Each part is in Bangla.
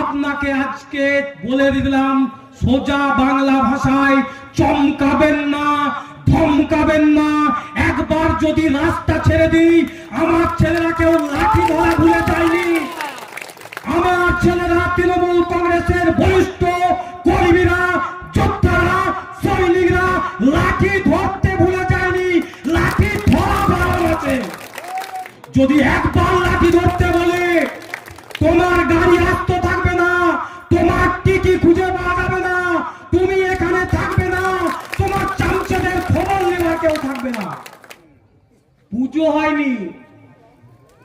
আপনাকে আজকে বলে দিলাম সোজা বাংলা ভাষায়, চমকাবেন না, ধমকাবেন না। একবার যদি রাস্তা ছেড়ে দিই, আমার ছেলেরা কেউ লাঠি ধরা ভুলে যায়নি। আমার ছেলেরা তৃণমূল কংগ্রেসের বলিষ্ঠ কর্মীরা, যোদ্ধারা, সৈনিকরা লাঠি ধরতে ভুলে যায়নি, লাঠি ধরা বাড়ানো আছে। যদি একবার লাঠি ধরতে বলে, তোমার গাড়ি আস্ত থাকবে না, তোমার টিকি খুঁজে পাওয়া যাবে না, তুমি এখানে থাকবে না, তোমার চামচাদের খবর নেওয়ার কেউ থাকবে না। পুজো হয়নি,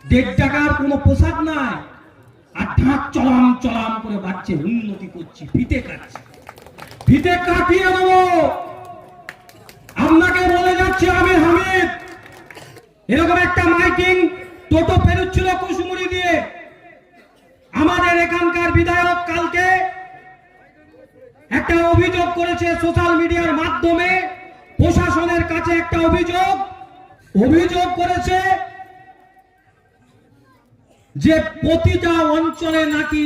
1.5 টাকার কোনো পোশাক নাই, আর ঢাক চলাম চলাম করে বাচ্চে উন্নতি করছি, ফিতে কাটছি, ফিতে কাটিয়ে দেবো। আপনাকে বলে যাচ্ছে আমি হামিদ, এরকম একটা মাইকিং টোটো পেরোচ্ছিল কুসুমুড়ি দিয়ে। আমাদের এখানকার বিধায়ক কালকে একটা অভিযোগ করেছে সোশ্যাল মিডিয়ার মাধ্যমে, প্রশাসনের কাছে একটা অভিযোগ করেছে যে প্রতিটা অঞ্চলে নাকি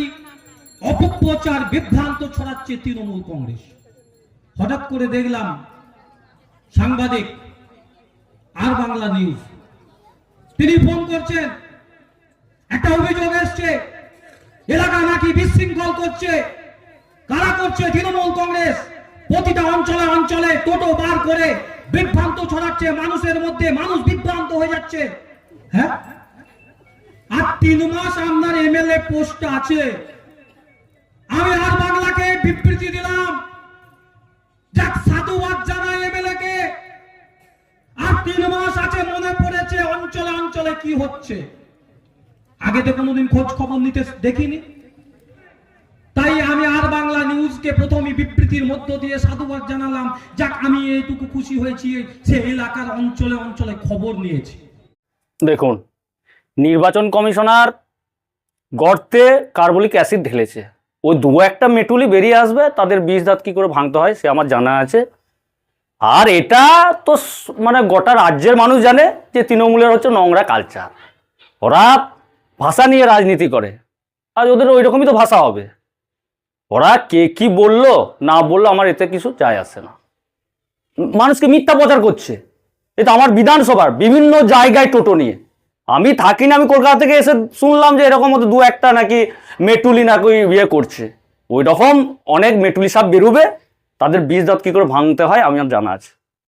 অপপ্রচার, বিভ্রান্ত ছড়াচ্ছে তৃণমূল কংগ্রেস। হঠাৎ করে দেখলাম সাংবাদিক আর বাংলা নিউজ, তিনি ফোন করছেন, একটা অভিযোগ এসছে এলাকা নাকি বিশৃঙ্খল করছে। কারা করছে? তৃণমূল কংগ্রেস। প্রতিটা অঞ্চলে অঞ্চলে টোটো বার করে বিভ্রান্ত ছড়াচ্ছে মানুষের মধ্যে, মানুষ বিভ্রান্ত হয়ে যাচ্ছে। হ্যাঁ, আর 3 মাস আপনার এমএলএ পোস্ট আছে। আমি আর বাংলাকে বিবৃতি দিলাম, যাক সাধুবাদ জানাই এমএলএ কে। আর 3 মাস আছে, মনে পড়েছে অঞ্চলে অঞ্চলে কি হচ্ছে। আগে তো কোনোদিন খোঁজ খবর নিতে দেখিনি, তাই আমি আর বাংলা নিউজকে প্রথমে বিবৃতির মধ্য দিয়ে সাধুবাদ জানালাম। যাক, আমি এইটুকু খুশি হয়েছি, সে এলাকার অঞ্চলে অঞ্চলে খবর নিয়েছি। দেখুন, নির্বাচন কমিশনার গর্তে কার্বলিক অ্যাসিড ঢেলেছে। ওই 2-1টা মেটুলি বেরিয়ে আসবে, তাদের বীজ দাঁত কি করে ভাঙতে হয় সে আমার জানা আছে। আর এটা তো মানে গোটা রাজ্যের মানুষ জানে যে তৃণমূলের হচ্ছে নোংরা কালচার। ওরা ভাষা নিয়ে রাজনীতি করে, আর ওদের ওই রকমই তো ভাষা হবে। ওরা কে কি বললো না বললো আমার এতে কিছু যায় আসে না। মানুষকে মিথ্যা প্রচার করছে। এটা আমার বিধানসভার বিভিন্ন জায়গায় টোটো নিয়ে আমি থাকি না, আমি কলকাতা থেকে এসে শুনলাম যে এরকম মতো 2-1টা নাকি মেটুলি নাকি ইয়ে করছে। ওই রকম অনেক মেটুলি সাপ বেরোবে, তাদের বীজ দাঁত কি করে ভাঙতে হয় আমি জানা আছে।